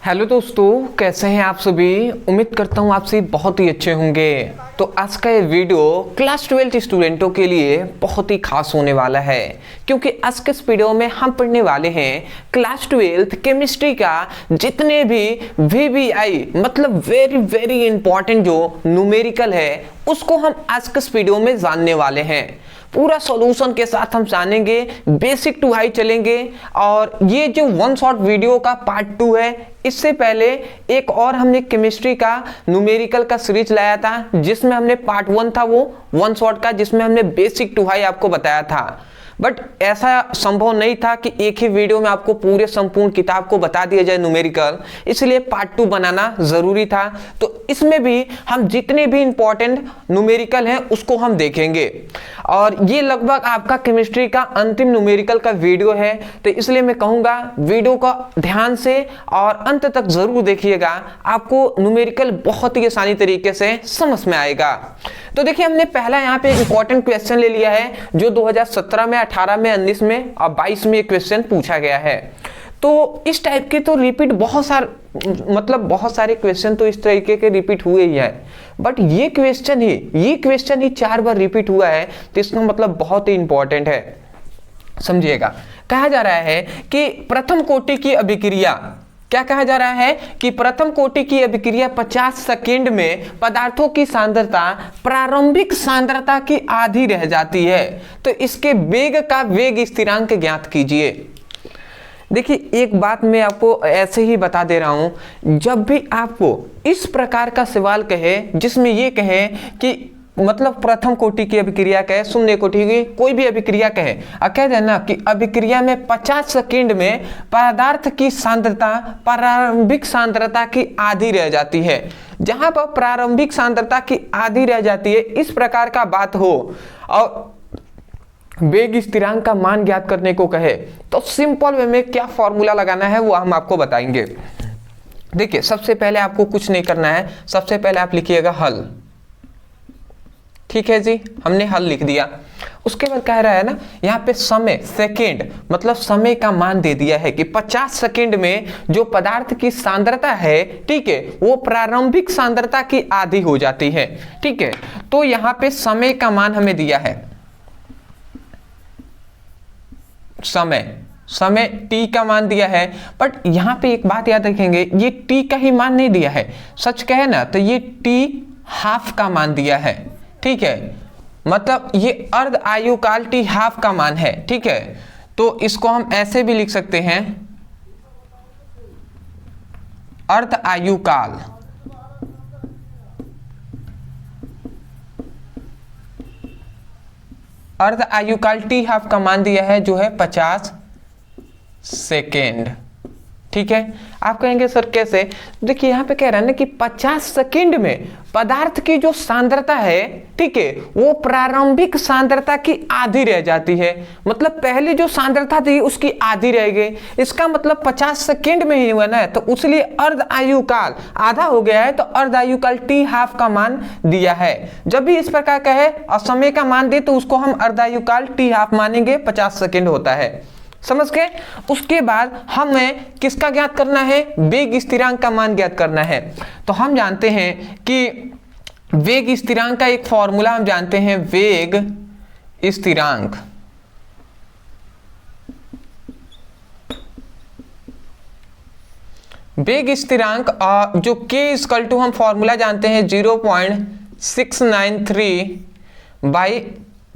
Hello दोस्तों, कैसे हैं आप सभी। उम्मीद करता हूँ आप सभी बहुत ही अच्छे होंगे। तो आज का ये वीडियो क्लास 12 स्टूडेंटों के लिए बहुत ही खास होने वाला है, क्योंकि आज के इस वीडियो में हम पढ़ने वाले हैं क्लास 12 केमिस्ट्री का जितने भी VBI मतलब वेरी वेरी इंपॉर्टेंट जो न्यूमेरिकल है उसको हम आज के इस वीडियो में जानने वाले हैं। पूरा सॉल्यूशन के साथ हम जानेंगे, बेसिक टू हाई चलेंगे। और ये जो वन शॉट वीडियो का पार्ट 2 है, इससे पहले एक और हमने केमिस्ट्री का न्यूमेरिकल का सीरीज लाया था जिसमें हमने पार्ट 1 था वो वन शॉट का, जिसमें हमने बेसिक टू हाई आपको बताया था। बट ऐसा संभव नहीं था कि एक ही वीडियो में आपको पूरे संपूर्ण किताब को बता दिया जाए न्यूमेरिकल, इसलिए पार्ट 2 बनाना जरूरी था। तो इसमें भी हम जितने भी इंपॉर्टेंट न्यूमेरिकल हैं उसको हम देखेंगे। और ये लगभग आपका केमिस्ट्री का अंतिम न्यूमेरिकल का वीडियो है, तो इसलिए मैं कहूंगा वीडियो को ध्यान से और अंत तक जरूर देखिएगा, आपको न्यूमेरिकल बहुत ही आसानी तरीके से समझ में आएगा। तो देखिए, हमने पहला यहाँ पे इंपॉर्टेंट क्वेश्चन ले लिया है जो 2017 में, 18 में, 19 में और 22 में क्वेश्चन पूछा गया है। तो इस टाइप के तो रिपीट बहुत सारे क्वेश्चन तो इस तरीके के रिपीट हुए ही हैं, बट ये क्वेश्चन ही 4 बार रिपीट हुआ है, तो इसका मतलब बहुत ही इंपॉर्टेंट है। समझिएगा, कहा जा रहा है कि प्रथम कोटि की अभिक्रिया, क्या कहा जा रहा है कि प्रथम कोटि की अभिक्रिया 50 सेकेंड में पदार्थों की सांद्रता प्रारंभिक सांद्रता की आधी रह जाती है, तो इसके वेग का वेग स्थिरांक ज्ञात कीजिए। देखिए, एक बात मैं आपको ऐसे ही बता दे रहा हूं, जब भी आपको इस प्रकार का सवाल कहे जिसमें ये कहे कि मतलब प्रथम कोटि की अभिक्रिया कहे, शून्य कोटि की कोई भी अभिक्रिया कहे, कह देना कि अभिक्रिया में 50 सेकेंड में पदार्थ की सांद्रता प्रारंभिक सांद्रता की आधी रह जाती है। जहां पर प्रारंभिक सांद्रता की आधी रह जाती है, इस प्रकार का बात हो और वेग स्थिरांक का मान ज्ञात करने को कहे, तो सिंपल वे में क्या फॉर्मूला लगाना है वो हम आपको बताएंगे। देखिए, सबसे पहले आपको कुछ नहीं करना है, सबसे पहले आप लिखिएगा हल। ठीक है जी, हमने हल लिख दिया। उसके बाद कह रहा है ना यहाँ पे समय, सेकेंड मतलब समय का मान दे दिया है कि 50 सेकेंड में जो पदार्थ की सांद्रता है, ठीक है, वो प्रारंभिक सांद्रता की आधी हो जाती है। ठीक है, तो यहाँ पे समय का मान हमें दिया है, समय t का मान दिया है। बट यहाँ पे एक बात याद रखेंगे, ये t का ही मान नहीं दिया है, सच कहे ना तो ये t हाफ का मान दिया है। ठीक है, मतलब ये अर्ध आयुकाल t हाफ का मान है। ठीक है, तो इसको हम ऐसे भी लिख सकते हैं, अर्ध आयुकाल। अर्ध आयुकाल t हाफ का मान दिया है जो है 50 सेकेंड। ठीक है, आप कहेंगे सर कैसे। देखिए, यहाँ पे कह रहा है ना कि 50 सेकेंड में पदार्थ की जो सांद्रता है, ठीक है, वो प्रारंभिक सांद्रता की आधी रह जाती है। मतलब पहले जो सांद्रता थी उसकी आधी रह गई, इसका मतलब 50 सेकेंड में ही हुआ ना, तो इसलिए अर्ध आयुकाल आधा हो गया है, तो अर्ध आयुकाल t हाफ का मान दिया है। जब भी इस प्रकार कहे और समय का मान दे तो उसको हम अर्ध आयुकाल t हाफ मानेंगे, 50 सेकेंड होता है। समझ गए। उसके बाद हमें किसका ज्ञात करना है, वेग स्थिरांक का मान ज्ञात करना है। तो हम जानते हैं कि वेग स्थिरांक का एक फॉर्मूला हम जानते हैं, वेग स्थिरांक। वेग स्थिरांक जो k इक्वल टू हम फॉर्मूला जानते हैं 0.693 बाई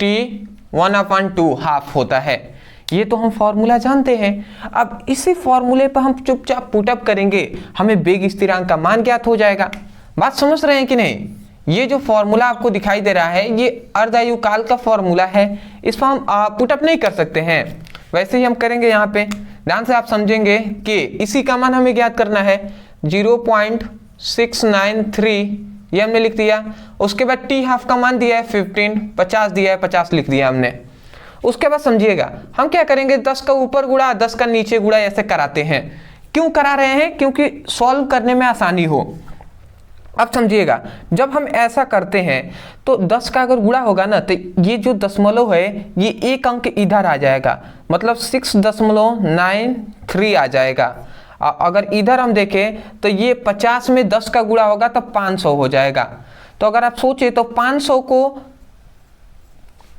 t1/2 हाफ होता है। ये तो हम फॉर्मूला जानते हैं। अब इसी फॉर्मूले पर हम चुपचाप पुटअप करेंगे, हमें वेग स्थिरांक का मान ज्ञात हो जाएगा। बात समझ रहे हैं कि नहीं। ये जो फॉर्मूला आपको दिखाई दे रहा है ये अर्ध आयुकाल का फॉर्मूला है, इस पर हम पुटअप नहीं कर सकते हैं, वैसे ही हम करेंगे। यहाँ पे ध्यान से आप समझेंगे कि इसी का मान हमें ज्ञात करना है 0.693, ये हमने लिख दिया। उसके बाद t हाफ का मान दिया है 15, 50 दिया है, 50 लिख दिया हमने। उसके बाद समझिएगा हम क्या करेंगे, 10 का ऊपर गुणा 10 का नीचे गुणा ऐसे कराते हैं। क्यों करा रहे हैं, क्योंकि सॉल्व करने में आसानी हो। अब समझिएगा, जब हम ऐसा करते हैं तो 10 का अगर गुणा होगा ना, तो ये जो दशमलव है ये एक अंक इधर आ जाएगा, मतलब 6.93 आ जाएगा। अगर इधर हम देखें तो ये 50 में 10 का गुणा होगा तो 500 हो जाएगा। तो अगर आप सोचे तो 500 को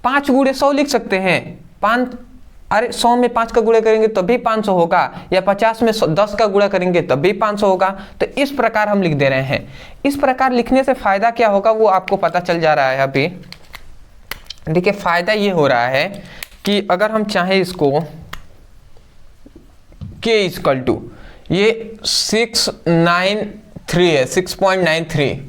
5 गुणे 100 लिख सकते हैं। 100 में 5 का गुणा करेंगे तब भी 500 होगा, या 50 में 10 का गुणा करेंगे तब भी 500 होगा। तो इस प्रकार हम लिख दे रहे हैं। इस प्रकार लिखने से फायदा क्या होगा वो आपको पता चल जा रहा है। अभी देखिए फायदा ये हो रहा है कि अगर हम चाहें इसको k इक्वल टू ये 693 है, 6.93,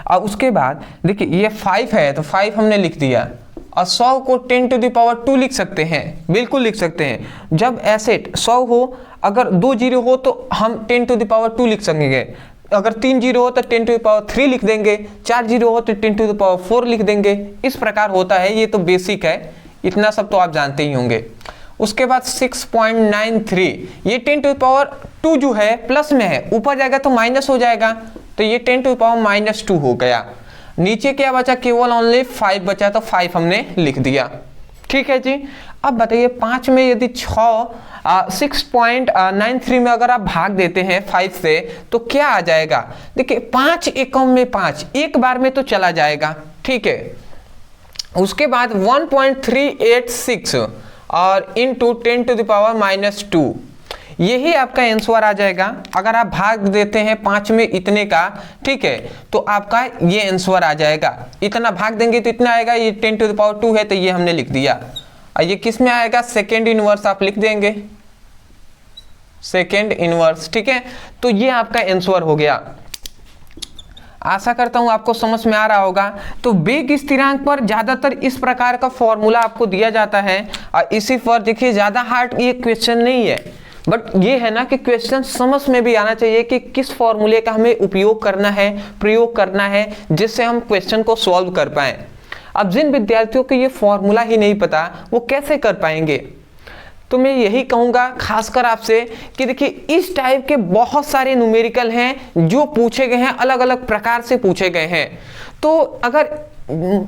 और उसके बाद देखिए ये 5 है तो 5 हमने लिख दिया, और 100 को 10 टू द पावर 2 लिख सकते हैं, बिल्कुल लिख सकते हैं। जब ऐसे 100 हो, अगर 2 जीरो हो तो हम 10 टू द पावर 2 लिख सकेंगे, अगर 3 जीरो हो तो 10 टू द पावर 3 लिख देंगे, 4 जीरो हो तो 10 टू द पावर 4 लिख देंगे। इस प्रकार होता है, ये तो बेसिक है, इतना सब तो आप जानते ही होंगे। उसके बाद 6.93, ये 10 टू द पावर 2 जो है प्लस में है, ऊपर जाएगा तो माइनस हो जाएगा, तो ये 10 टू द पावर -2 हो गया। नीचे क्या बचा, केवल ओनली 5 बचा, तो 5 हमने लिख दिया। ठीक है जी। अब बताइए 5 में यदि 6.93 में अगर आप भाग देते हैं 5 से तो क्या आ जाएगा। देखिए 5 एकम में 5 एक बार में तो चला जाएगा, ठीक है। उसके बाद 1.386 और इंटू 10 टू द पावर -2, यही आपका आंसर आ जाएगा। अगर आप भाग देते हैं 5 में इतने का, ठीक है, तो आपका ये आंसर आ जाएगा। इतना भाग देंगे तो इतना आएगा, ये 10 टू द पावर 2 है तो ये हमने लिख दिया। और ये किस में आएगा, सेकेंड इनवर्स आप लिख देंगे, सेकेंड इनवर्स, ठीक है। तो ये आपका आंसर हो गया। आशा करता हूं आपको समझ में आ रहा होगा। तो वेग स्थिरांक पर ज्यादातर इस प्रकार का फॉर्मूला आपको दिया जाता है, और इसी पर देखिए ज्यादा हार्ड ये क्वेश्चन नहीं है, बट ये है ना कि क्वेश्चन समझ में भी आना चाहिए कि किस फॉर्मूले का हमें उपयोग करना है, प्रयोग करना है, जिससे हम क्वेश्चन को सॉल्व कर पाएं। अब जिन विद्यार्थियों को ये फॉर्मूला ही नहीं पता वो कैसे कर पाएंगे। तो मैं यही कहूँगा खासकर आपसे कि देखिए इस टाइप के बहुत सारे न्यूमेरिकल हैं जो पूछे गए हैं, अलग अलग प्रकार से पूछे गए हैं। तो अगर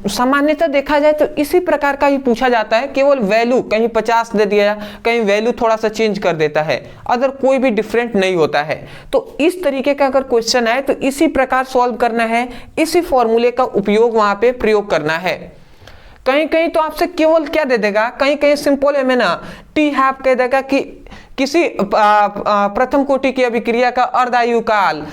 सामान्यतः देखा जाए तो इसी प्रकार का ही पूछा जाता है, केवल वैल्यू कहीं 50 दे दिया, कहीं वैल्यू थोड़ा सा चेंज कर देता है, अदर कोई भी डिफरेंट नहीं होता है। तो इस तरीके का अगर क्वेश्चन आए तो इसी प्रकार सॉल्व करना है, इसी फॉर्मूले का उपयोग वहां पे प्रयोग करना है। कहीं कहीं तो आपसे केवल क्या दे देगा, कहीं कहीं सिंपल है में ना टी हाफ कह देगा कि किसी प्रथम कोटि की अभिक्रिया का अर्धायु काल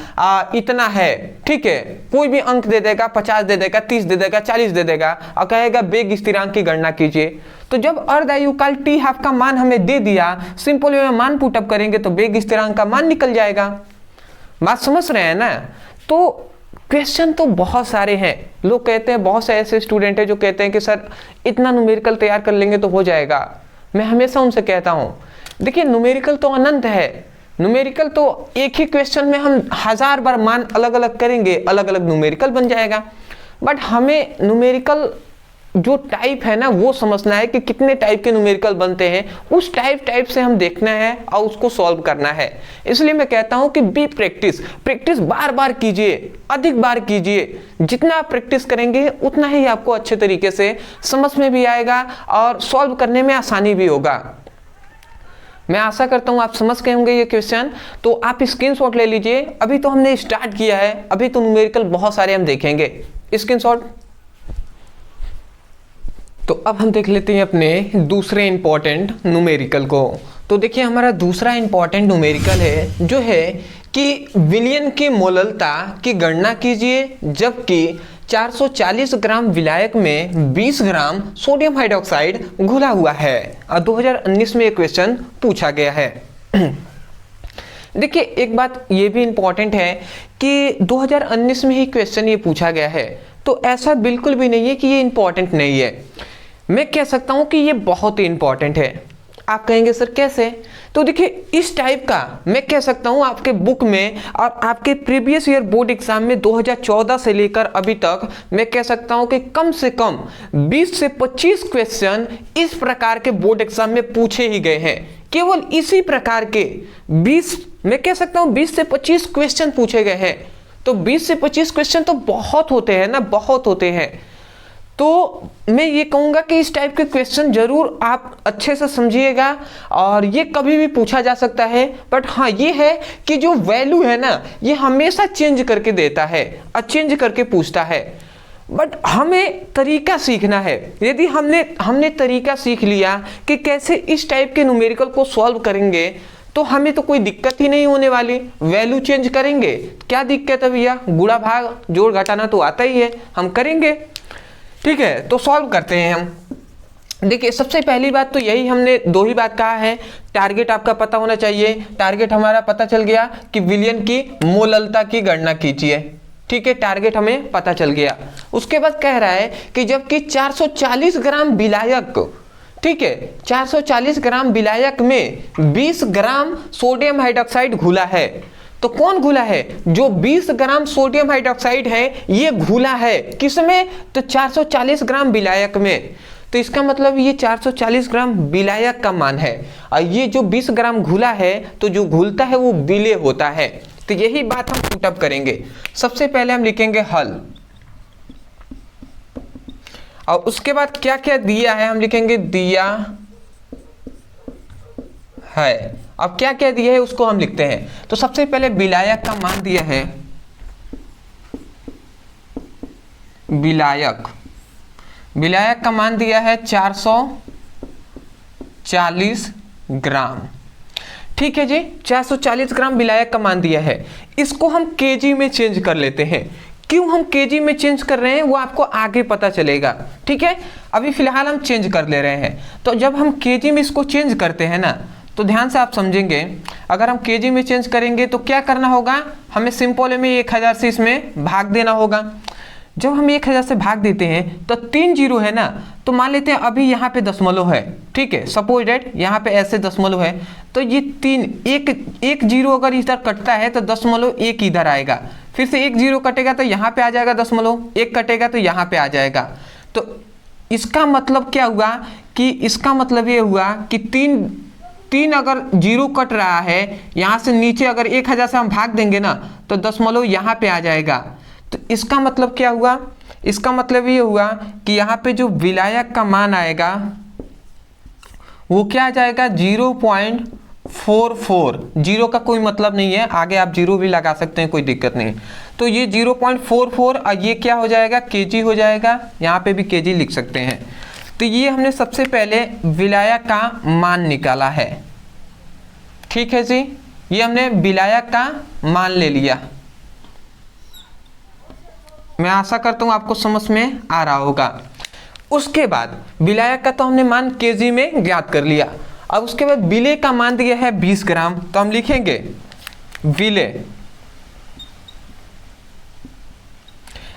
इतना है, ठीक है। कोई भी अंक दे देगा, 50 दे देगा, 30 दे देगा, 40 दे देगा, और कहेगा वेग स्थिरांक की गणना कीजिए। तो जब अर्धायु काल टी हाफ का मान हमें दे दिया, सिंपल वे में मान पुटअप करेंगे तो वेग स्थिरांक का मान निकल जाएगा। बात समझ रहे हैं ना। तो क्वेश्चन तो बहुत सारे हैं। लोग कहते हैं, बहुत से ऐसे स्टूडेंट हैं जो कहते हैं कि सर इतना न्यूमेरिकल तैयार कर लेंगे तो हो जाएगा। मैं हमेशा उनसे कहता हूं, देखिए न्यूमेरिकल तो अनंत है। न्यूमेरिकल तो एक ही क्वेश्चन में हम 1000 बार मान अलग अलग करेंगे, अलग अलग न्यूमेरिकल बन जाएगा। बट हमें न्यूमेरिकल जो टाइप है ना वो समझना है कि कितने टाइप के न्यूमेरिकल बनते हैं, उस टाइप से हम देखना है और उसको सॉल्व करना है। इसलिए मैं कहता हूं कि बी प्रैक्टिस बार बार कीजिए, अधिक बार कीजिए। जितना आप प्रैक्टिस करेंगे उतना ही आपको अच्छे तरीके से समझ में भी आएगा और सॉल्व करने में आसानी भी होगा। मैं आशा करता हूं आप समझ गए होंगे ये क्वेश्चन। तो आप स्क्रीनशॉट ले लीजिए। अभी तो हमने स्टार्ट किया है, अभी तो न्यूमेरिकल बहुत सारे हम देखेंगे। स्क्रीनशॉट। तो अब हम देख लेते हैं अपने दूसरे इंपॉर्टेंट न्यूमेरिकल को। तो देखिए हमारा दूसरा इंपॉर्टेंट न्यूमेरिकल है जो है कि विलयन की मोललता की गणना कीजिए जबकि 440 ग्राम विलायक में 20 ग्राम सोडियम हाइड्रोक्साइड घुला हुआ है। 2019 में ये क्वेश्चन पूछा गया है। देखिए एक बात ये भी इंपॉर्टेंट है कि 2019 में ही क्वेश्चन ये पूछा गया है, तो ऐसा बिल्कुल भी नहीं है कि ये इंपॉर्टेंट नहीं है। मैं कह सकता हूं कि ये बहुत ही इंपॉर्टेंट है। आप कहेंगे सर कैसे? तो देखिए इस टाइप का मैं कह सकता हूं आपके बुक में और आपके प्रीवियस ईयर बोर्ड एग्जाम में 2014 से लेकर अभी तक मैं कह सकता हूं कि कम से कम 20 से 25 क्वेश्चन इस प्रकार के बोर्ड एग्जाम में पूछे ही गए हैं। केवल इसी प्रकार के 20 मैं कह सकता हूं 20 से 25 क्वेश्चन पूछे गए हैं। तो 20 से 25 क्वेश्चन तो बहुत होते हैं ना, बहुत होते हैं। तो मैं ये कहूँगा कि इस टाइप के क्वेश्चन जरूर आप अच्छे से समझिएगा, और ये कभी भी पूछा जा सकता है। बट हाँ ये है कि जो वैल्यू है ना ये हमेशा चेंज करके देता है और चेंज करके पूछता है। बट हमें तरीका सीखना है। यदि हमने तरीका सीख लिया कि कैसे इस टाइप के न्यूमेरिकल को सॉल्व करेंगे तो हमें तो कोई दिक्कत ही नहीं होने वाली। वैल्यू चेंज करेंगे, क्या दिक्कत है भैया, गुणा भाग जोड़ घटाना तो आता ही है, हम करेंगे। ठीक है, तो सॉल्व करते हैं हम। देखिए सबसे पहली बात तो यही, हमने दो ही बात कहा है, टारगेट आपका पता होना चाहिए। टारगेट हमारा पता चल गया कि विलयन की मोललता की गणना कीजिए। ठीक है, टारगेट हमें पता चल गया। उसके बाद कह रहा है कि जबकि 440 ग्राम विलायक, ठीक है, 440 ग्राम विलायक में 20 ग्राम सोडियम हाइड्रोक्साइड घुला है। तो कौन घुला है, जो 20 ग्राम सोडियम हाइड्रोक्साइड है ये घुला है किसमें, तो 440 ग्राम विलायक में। तो इसका मतलब ये 440 ग्राम विलायक का मान है, और ये जो 20 ग्राम घुला है तो जो घुलता है वो विलेय होता है। तो यही बात हम पुटअप करेंगे। सबसे पहले हम लिखेंगे हल, और उसके बाद क्या क्या दिया है हम लिखेंगे दिया है। अब क्या क्या दिया है उसको हम लिखते हैं। तो सबसे पहले विलायक का मान दिया है, विलायक का मान दिया है 440 ग्राम। ठीक है जी, 440 ग्राम विलायक का मान दिया है। इसको हम केजी में चेंज कर लेते हैं। क्यों हम केजी में चेंज कर रहे हैं वो आपको आगे पता चलेगा। ठीक है, अभी फिलहाल हम चेंज कर ले रहे हैं। तो जब हम केजी में इसको चेंज करते हैं ना तो ध्यान से आप समझेंगे, अगर हम केजी में चेंज करेंगे तो क्या करना होगा, हमें सिंपल में 1000 से इसमें भाग देना होगा। जब हम 1000 से भाग देते हैं तो 3 जीरो है ना, तो मान लेते हैं अभी यहाँ पे दशमलव है। ठीक है, सपोज डेट यहाँ पे ऐसे दशमलव है, तो ये 1 जीरो अगर इधर कटता है तो 0.1 इधर आएगा, फिर से 1 जीरो कटेगा तो यहाँ पे आ जाएगा 0.1 कटेगा तो यहाँ पे आ जाएगा। तो इसका मतलब क्या हुआ कि इसका मतलब ये हुआ कि तीन अगर जीरो कट रहा है, यहाँ से नीचे अगर 1000 से हम भाग देंगे ना तो दशमलव यहाँ पे आ जाएगा। तो इसका मतलब क्या हुआ, इसका मतलब ये हुआ कि यहाँ पे जो विलायक का मान आएगा वो क्या आ जाएगा 0.44। जीरो का कोई मतलब नहीं है, आगे आप जीरो भी लगा सकते हैं, कोई दिक्कत नहीं। तो ये 0.44 और ये क्या हो जाएगा केजी हो जाएगा, यहाँ पे भी केजी लिख सकते हैं। तो ये हमने सबसे पहले विलायक का मान निकाला है। ठीक है जी, ये हमने विलायक का मान ले लिया। मैं आशा करता हूं आपको समझ में आ रहा होगा। उसके बाद विलायक का तो हमने मान केजी में ज्ञात कर लिया। अब उसके बाद विलेय का मान दिया है 20 ग्राम, तो हम लिखेंगे विलेय।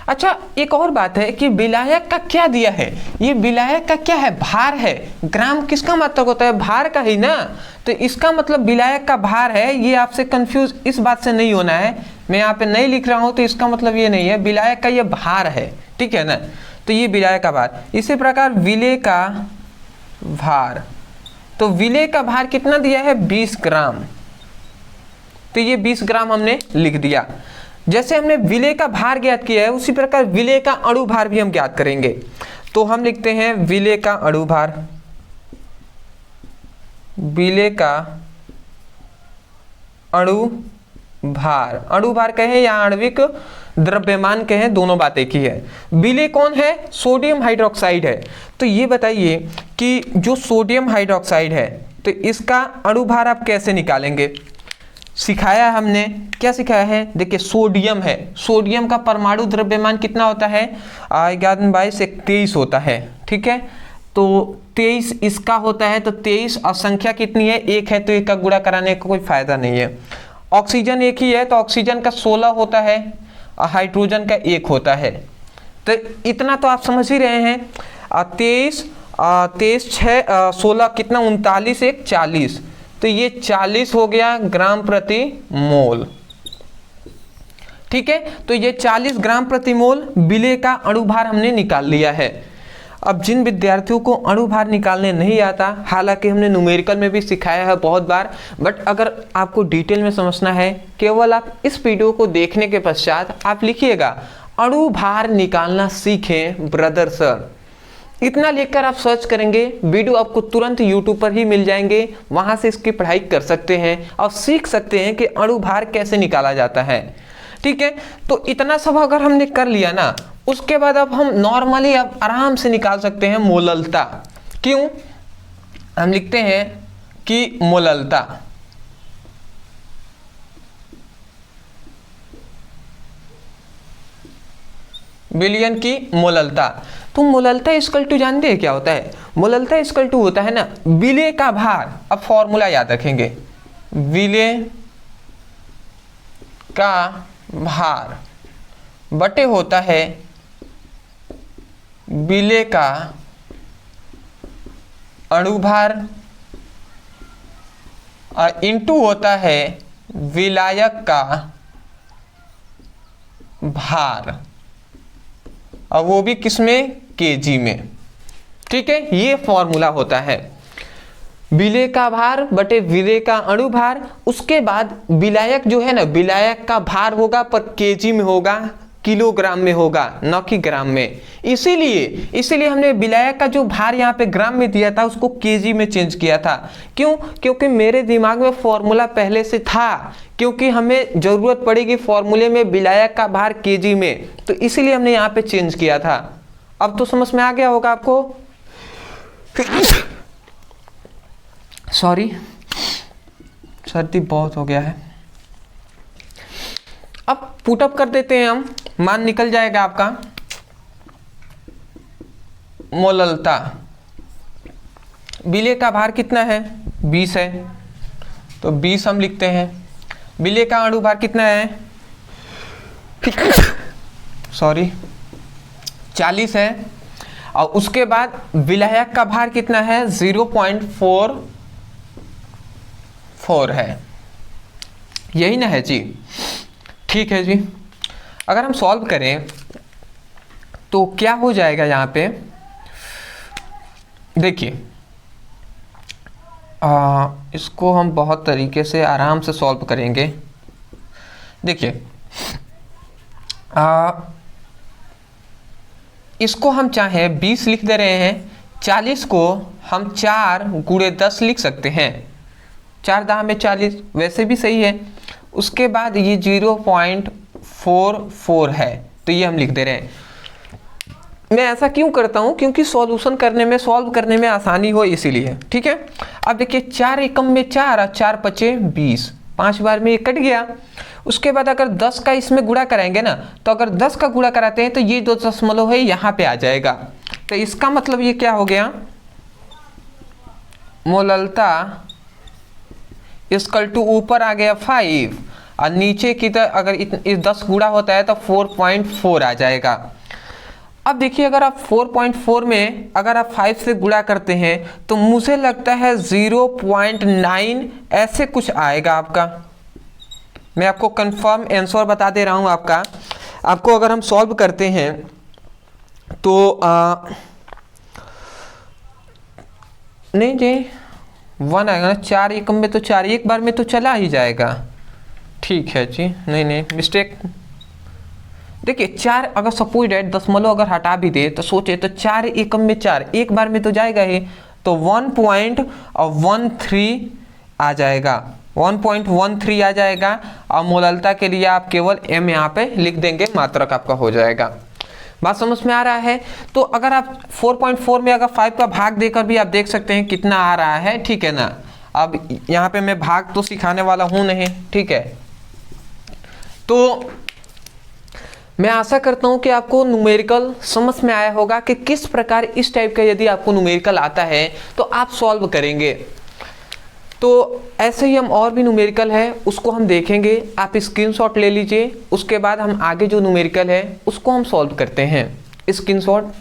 अच्छा, एक और बात है कि विलायक का क्या दिया है, ये विलायक का क्या है, भार है। ग्राम किसका मतलब होता है, भार का ही ना। तो इसका मतलब विलायक का भार है। ये आपसे कंफ्यूज इस बात से नहीं होना है, मैं यहाँ पे नहीं लिख रहा हूँ तो इसका मतलब ये नहीं है, विलायक का ये भार है। ठीक है ना, तो ये विलायक का भार। इसी प्रकार विलेय का भार, तो विलेय का भार कितना दिया है 20 ग्राम, तो ये 20 ग्राम हमने लिख दिया। जैसे हमने विलेय का भार ज्ञात किया है उसी प्रकार विलेय का अणु भार भी हम ज्ञात करेंगे। तो हम लिखते हैं विलेय का अणु भार, विलेय का अणु भार कहें या आणविक द्रव्यमान कहें, दोनों बात एक ही है। विलेय कौन है, सोडियम हाइड्रोक्साइड है। तो ये बताइए कि जो सोडियम हाइड्रोक्साइड है तो इसका अणु भार आप कैसे निकालेंगे, सिखाया हमने। क्या सिखाया है, देखिए सोडियम है, सोडियम का परमाणु द्रव्यमान कितना होता है 11/22 होता है। ठीक है, तो 23 इसका होता है, तो 23 और संख्या कितनी है 1 है, तो 1 का गुणा कराने का कोई फायदा नहीं है। ऑक्सीजन एक ही है तो ऑक्सीजन का 16 होता है और हाइड्रोजन का 1 होता है। तो इतना तो आप समझ ही रहे हैं। 23 6 16 कितना 39 1 40, तो ये 40 हो गया ग्राम प्रति मोल। ठीक है, तो ये 40 ग्राम प्रति मोल विलेय का अणुभार हमने निकाल लिया है। अब जिन विद्यार्थियों को अणुभार निकालने नहीं आता, हालांकि हमने न्यूमेरिकल में भी सिखाया है बहुत बार, बट अगर आपको डिटेल में समझना है केवल आप इस वीडियो को देखने के पश्चात आप लिखिएगा अणु भार निकालना सीखें ब्रदर सर। इतना लिखकर आप सर्च करेंगे, वीडियो आपको तुरंत यूट्यूब पर ही मिल जाएंगे, वहां से इसकी पढ़ाई कर सकते हैं और सीख सकते हैं कि अणु भार कैसे निकाला जाता है। ठीक है, तो इतना सब अगर हमने कर लिया ना, उसके बाद अब हम नॉर्मली अब आराम से निकाल सकते हैं मोललता। क्यों? हम लिखते हैं कि मोललता, विलयन की मोललता। तो मोललता इक्वल टू जानते हैं क्या होता है? मोललता इक्वल टू होता है ना विलेय का भार। अब फॉर्मूला याद रखेंगे, विलेय का भार बटे होता है विलेय का अणुभार और इंटू होता है विलायक का भार, और वो भी किसमें? केजी में। ठीक है, ये फॉर्मूला होता है विलेय का भार बटे विलेय का अणुभार। उसके बाद विलायक जो है ना, विलायक का भार होगा पर केजी में होगा, किलोग्राम में होगा, न कि ग्राम में। इसीलिए हमने विलायक का जो भार यहाँ पे ग्राम में दिया था उसको केजी में चेंज किया था। क्यों? क्योंकि मेरे दिमाग में फॉर्मूला पहले से था, क्योंकि हमें जरूरत पड़ेगी फॉर्मूले में विलायक का भार केजी में, तो इसीलिए हमने यहाँ पे चेंज किया था। अब तो समझ में आ गया होगा आपको। सॉरी, सर्दी बहुत हो गया है। अब पुटअप कर देते हैं हम, मान निकल जाएगा आपका। मोललता, विलेय का भार कितना है? 20 है, तो 20 हम लिखते हैं। विलेय का अणुभार कितना है? सॉरी 40 है। और उसके बाद विलायक का भार कितना है? 0.44 है। यही ना है जी? ठीक है जी। अगर हम सॉल्व करें तो क्या हो जाएगा यहाँ पे? देखिए, इसको हम बहुत तरीके से आराम से सॉल्व करेंगे। देखिए, इसको हम चाहे 20 लिख दे रहे हैं, 40 को हम 4 गुणे 10 लिख सकते हैं, 4 दाह में 40, वैसे भी सही है। उसके बाद ये 0.44 है, तो ये हम लिख दे रहे हैं। मैं ऐसा क्यों करता हूं? क्योंकि सॉल्यूशन करने में, सॉल्व करने में आसानी हो, इसीलिए। ठीक है, अब देखिए 4 एकम में 4 और 4 पचे 20, 5 बार में ये कट गया। उसके बाद अगर 10 का इसमें गुणा कराएंगे ना, तो अगर 10 का गुणा कराते हैं तो ये 2 दशमलव है यहाँ पे आ जाएगा। तो इसका मतलब ये क्या हो गया? मोललता इक्वल टू ऊपर आ गया 5 और नीचे की तरफ अगर 10 गुणा होता है तो 4.4 आ जाएगा। अब देखिए, अगर आप 4.4 में अगर आप 5 से गुणा करते हैं तो मुझे लगता है 0.9 ऐसे कुछ आएगा आपका। मैं आपको कंफर्म आंसर बता दे रहा हूं आपका। आपको अगर हम सॉल्व करते हैं तो नहीं जी 1 आएगा ना, 4 एकम में तो 4 एक बार में तो चला ही जाएगा। ठीक है जी, नहीं मिस्टेक। देखिए 4 अगर सपोज डेट दशमलव अगर हटा भी दे तो सोचे तो 4 एकम में 4 एक बार में तो जाएगा ही, तो 1.13 आ जाएगा, 1.13 आ जाएगा। और मोललता के लिए आप केवल m यहाँ पे लिख देंगे, मात्रक आपका हो जाएगा। बात समझ में आ रहा है? तो अगर आप 4.4 में अगर 5 का भाग देकर भी आप देख सकते हैं कितना आ रहा है। ठीक है ना? अब यहाँ पे मैं भाग तो सिखाने वाला हूँ नहीं, ठीक है? तो मैं आशा करता हूँ कि आपको न्यूमेरिकल समझ में आया होगा कि किस प्रकार इस टाइप का यदि आपको न्यूमेरिकल आता है तो आप सॉल्व करेंगे। तो ऐसे ही हम और भी न्यूमेरिकल है उसको हम देखेंगे, आप स्क्रीनशॉट ले लीजिए। उसके बाद हम आगे जो न्यूमेरिकल है उसको हम सॉल्व करते हैं। स्क्रीनशॉट।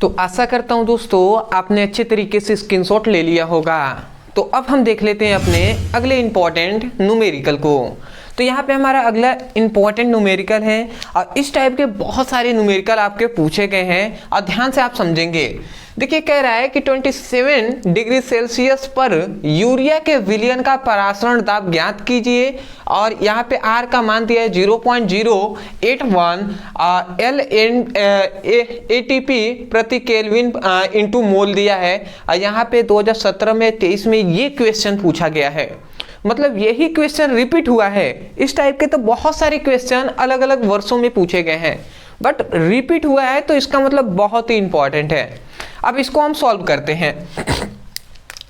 तो आशा करता हूं दोस्तों आपने अच्छे तरीके से स्क्रीनशॉट ले लिया होगा। तो अब हम देख लेते हैं अपने अगले इंपॉर्टेंट न्यूमेरिकल को। तो यहाँ पे हमारा अगला इंपॉर्टेंट न्यूमेरिकल है और इस टाइप के बहुत सारे न्यूमेरिकल आपके पूछे गए हैं और ध्यान से आप समझेंगे। देखिए कह रहा है कि 27 डिग्री सेल्सियस पर यूरिया के विलयन का परासरण दाब ज्ञात कीजिए और यहाँ पे R का मान दिया है 0.081 L ATP प्रति केल्विन इंटू मोल दिया है और यहाँ पे 2017 में 23 में ये क्वेश्चन पूछा गया है। मतलब यही क्वेश्चन रिपीट हुआ है। इस टाइप के तो बहुत सारे क्वेश्चन अलग अलग वर्षों में पूछे गए हैं बट रिपीट हुआ है तो इसका मतलब बहुत ही इंपॉर्टेंट है। अब इसको हम सॉल्व करते हैं।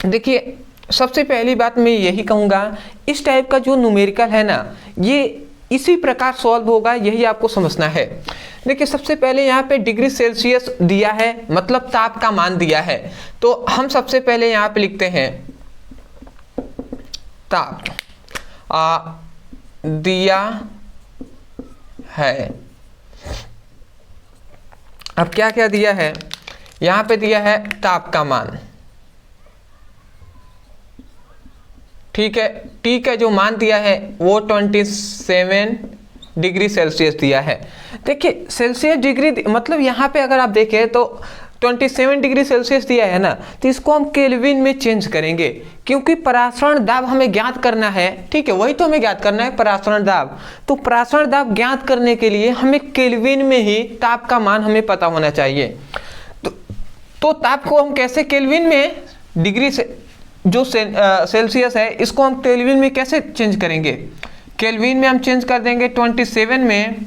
देखिए सबसे पहली बात मैं यही कहूँगा, इस टाइप का जो न्यूमेरिकल है ना ये इसी प्रकार सॉल्व होगा, यही आपको समझना है। देखिए सबसे पहले यहाँ पे डिग्री सेल्सियस दिया है मतलब ताप का मान दिया है, तो हम सबसे पहले यहाँ पे लिखते हैं ताप दिया है। अब क्या क्या दिया है, यहाँ पे दिया है ताप का मान, ठीक है। टी का जो मान दिया है वो 27 डिग्री सेल्सियस दिया है। देखिए सेल्सियस डिग्री मतलब यहाँ पे अगर आप देखें तो 27 डिग्री सेल्सियस दिया है ना, तो इसको हम केल्विन में चेंज करेंगे क्योंकि परासरण दाब हमें ज्ञात करना है, ठीक है। वही तो हमें ज्ञात करना है परासरण दाब। तो परासरण दाब ज्ञात करने के लिए हमें केल्विन में ही ताप का मान हमें पता होना चाहिए। तो ताप को हम कैसे केल्विन में, डिग्री से जो सेल्सियस है इसको हम केल्विन में कैसे चेंज करेंगे। केल्विन में हम चेंज कर देंगे 27 में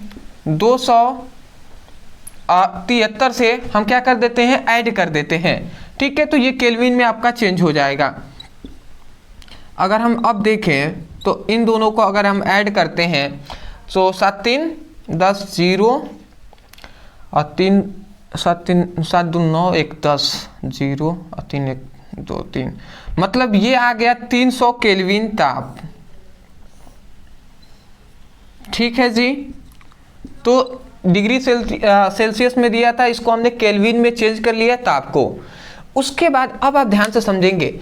273 से हम क्या कर देते हैं, ऐड कर देते हैं, ठीक है। तो ये केल्विन में आपका चेंज हो जाएगा। अगर हम अब देखें तो इन दोनों को अगर हम ऐड करते हैं तो 7 3 10 0 और 3 7 3 7 2 9 1 10 0 और 3 1 2 3, मतलब ये आ गया 300 केल्विन ताप, ठीक है जी। तो डिग्री सेल्सियस में दिया था, इसको हमने केल्विन में चेंज कर लिया ताप को। उसके बाद अब आप ध्यान से समझेंगे,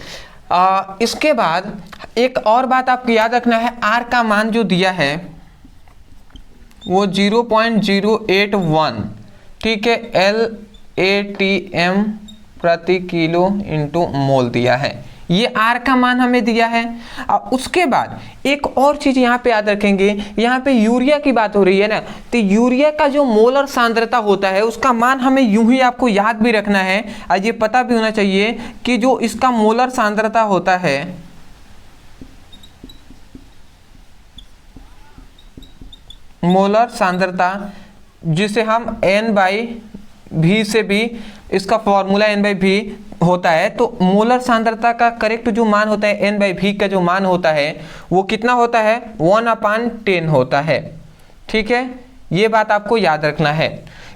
इसके बाद एक और बात आपको याद रखना है, आर का मान जो दिया है वो 0.081, ठीक है, LATM प्रति किलो इंटू मोल दिया है। ये आर का मान हमें दिया है। और उसके बाद एक और चीज यहाँ पे याद रखेंगे, यहाँ पे यूरिया की बात हो रही है ना, तो यूरिया का जो मोलर सांद्रता होता है उसका मान हमें यूं ही आपको याद भी रखना है और ये पता भी होना चाहिए कि जो इसका मोलर सांद्रता होता है मोलर सांद्रता जिसे हम N/V से भी, इसका फॉर्मूला N/V होता है, तो मोलर सांद्रता का करेक्ट जो मान होता है N/V का जो मान होता है वो कितना होता है 1/10 होता है, ठीक है। ये बात आपको याद रखना है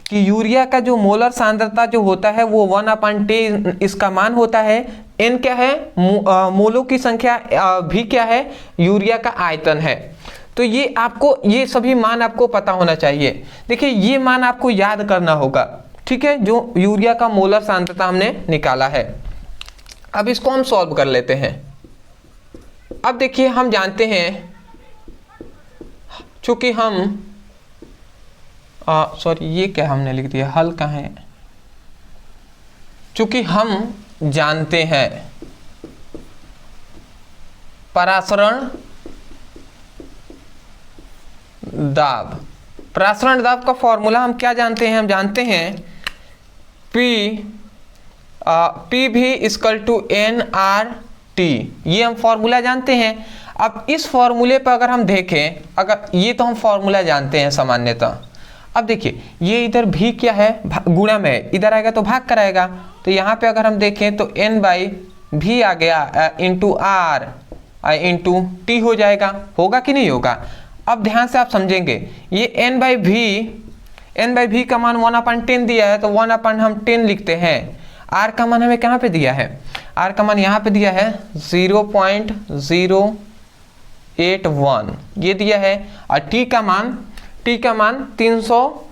कि यूरिया का जो मोलर सांद्रता जो होता है वो 1/10 इसका मान होता है। N क्या है, मोलों की संख्या, V क्या है, यूरिया का आयतन है। तो ये आपको, ये सभी मान आपको पता होना चाहिए। देखिए ये मान आपको याद करना होगा, ठीक है, जो यूरिया का मोलर सांद्रता हमने निकाला है। अब इसको हम सॉल्व कर लेते हैं। अब देखिए हम जानते हैं, चूंकि हम सॉरी ये क्या हमने लिख दिया, हल कहाँ है, चूंकि हम जानते हैं परासरण दाब, परासरण दाब का फॉर्मूला हम क्या जानते हैं, हम जानते हैं P भी इक्वल टू NRT, ये हम फॉर्मूला जानते हैं। अब इस फॉर्मूले पर अगर हम देखें, अगर ये तो हम फॉर्मूला जानते हैं सामान्यतः। अब देखिए ये इधर भी क्या है, गुणा में, इधर आएगा तो भाग कराएगा, तो यहाँ पे अगर हम देखें तो N/V आ गया इंटू R इंटू T हो जाएगा, होगा कि नहीं होगा। अब ध्यान से आप समझेंगे, ये N/V का मान 1/10 दिया है तो 1/10 लिखते हैं। R का मान हमें कहाँ पे दिया है, R का मान यहाँ पे दिया है 0.081 ये दिया है, और T का मान 300